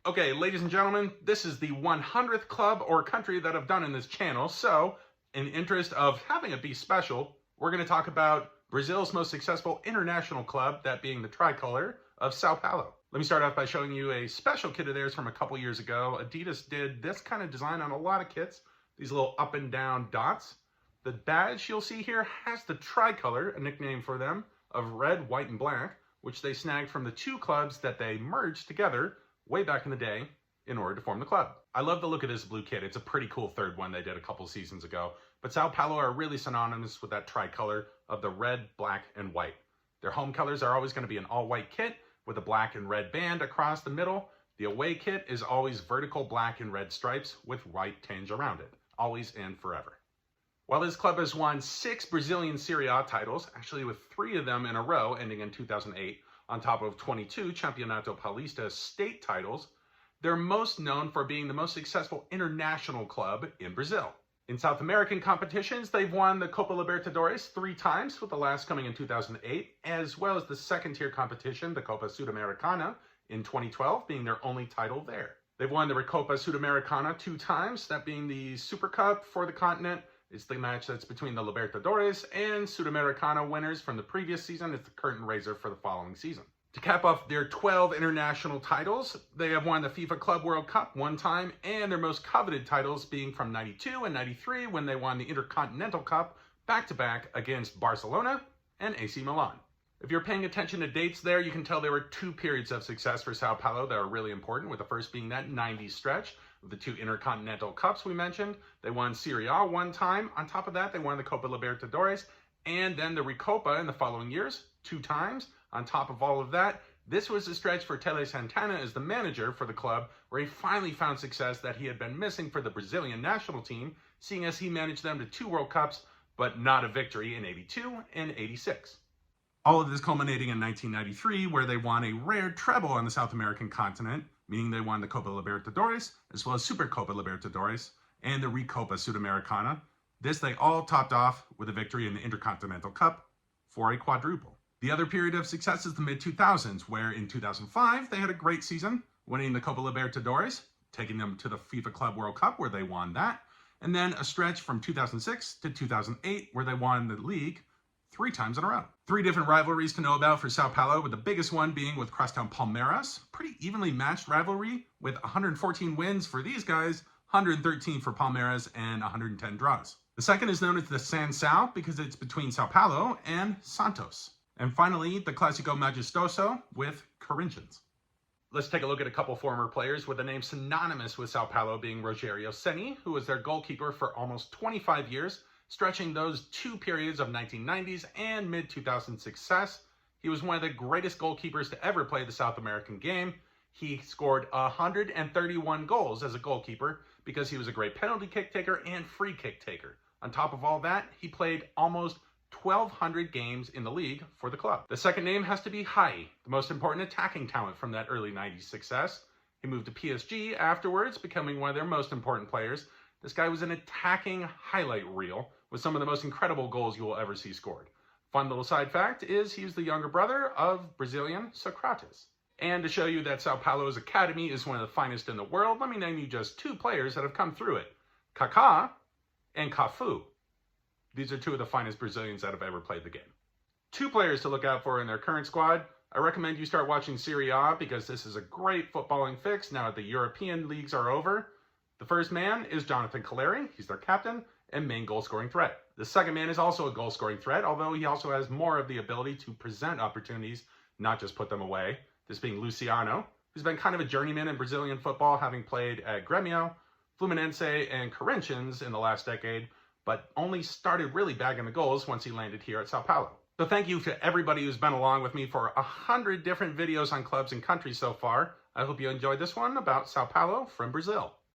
Okay, ladies and gentlemen, this is the 100th club or country that I've done in this channel. So, in interest of having it be special, we're going to talk about Brazil's most successful international club, that being the Tricolor of São Paulo. Let me start off by showing you a special kit of theirs from a couple years ago. Adidas did this kind of design on a lot of kits, these little up and down dots. The badge you'll see here has the Tricolor, a nickname for them, of red, white, and black, which they snagged from the two clubs that they merged together way back in the day in order to form the club. I love the look of this blue kit. It's a pretty cool third one they did a couple seasons ago. But Sao Paulo are really synonymous with that tricolor of the red, black, and white. Their home colors are always going to be an all-white kit with a black and red band across the middle. The away kit is always vertical black and red stripes with white tinge around it, always and forever. While this club has won 6 Brazilian Serie A titles, actually with 3 of them in a row ending in 2008, on top of 22 Campeonato Paulista state titles, they're most known for being the most successful international club in Brazil. In South American competitions, they've won the Copa Libertadores 3 times, with the last coming in 2008, as well as the second-tier competition, the Copa Sudamericana, in 2012, being their only title there. They've won the Recopa Sudamericana 2 times, that being the Super Cup for the continent. It's the match that's between the Libertadores and Sudamericana winners from the previous season. It's the curtain raiser for the following season. To cap off their 12 international titles, they have won the FIFA Club World Cup 1 time, and their most coveted titles being from 92 and 93 when they won the Intercontinental Cup back-to-back against Barcelona and AC Milan. If you're paying attention to dates there, you can tell there were 2 periods of success for Sao Paulo that are really important, with the first being that 90s stretch of the 2 Intercontinental Cups we mentioned. They won Serie A 1 time. On top of that, they won the Copa Libertadores and then the Recopa in the following years 2 times. On top of all of that, this was the stretch for Tele Santana as the manager for the club, where he finally found success that he had been missing for the Brazilian national team, seeing as he managed them to 2 World Cups, but not a victory in 82 and 86. All of this culminating in 1993, where they won a rare treble on the South American continent, meaning they won the Copa Libertadores, as well as Super Copa Libertadores, and the Recopa Sudamericana. This they all topped off with a victory in the Intercontinental Cup for a quadruple. The other period of success is the mid-2000s, where in 2005, they had a great season, winning the Copa Libertadores, taking them to the FIFA Club World Cup, where they won that, and then a stretch from 2006 to 2008, where they won the league 3 times in a row. 3 different rivalries to know about for Sao Paulo, with the biggest one being with crosstown Palmeiras. Pretty evenly matched rivalry, with 114 wins for these guys, 113 for Palmeiras, and 110 draws. The second is known as the Sansão because it's between Sao Paulo and Santos. And finally, the Clássico Majestoso with Corinthians. Let's take a look at a couple former players with a name synonymous with Sao Paulo, being Rogério Ceni, who was their goalkeeper for almost 25 years, stretching those 2 periods of 1990s and mid-2000 success. He was one of the greatest goalkeepers to ever play the South American game. He scored 131 goals as a goalkeeper because he was a great penalty kick taker and free kick taker. On top of all that, he played almost 1,200 games in the league for the club. The second name has to be Hai, the most important attacking talent from that early 90s success. He moved to PSG afterwards, becoming one of their most important players. This guy was an attacking highlight reel with some of the most incredible goals you will ever see scored. Fun little side fact is he was the younger brother of Brazilian Socrates. And to show you that Sao Paulo's academy is one of the finest in the world, let me name you just 2 players that have come through it: Kaká and Cafu. These are 2 of the finest Brazilians that have ever played the game. 2 players to look out for in their current squad. I recommend you start watching Serie A because this is a great footballing fix now that the European leagues are over. The first man is Jonathan Calleri. He's their captain and main goal-scoring threat. The second man is also a goal-scoring threat, although he also has more of the ability to present opportunities, not just put them away. This being Luciano, who's been kind of a journeyman in Brazilian football, having played at Grêmio, Fluminense, and Corinthians in the last decade, but only started really bagging the goals once he landed here at Sao Paulo. So thank you to everybody who's been along with me for 100 different videos on clubs and countries so far. I hope you enjoyed this one about Sao Paulo from Brazil.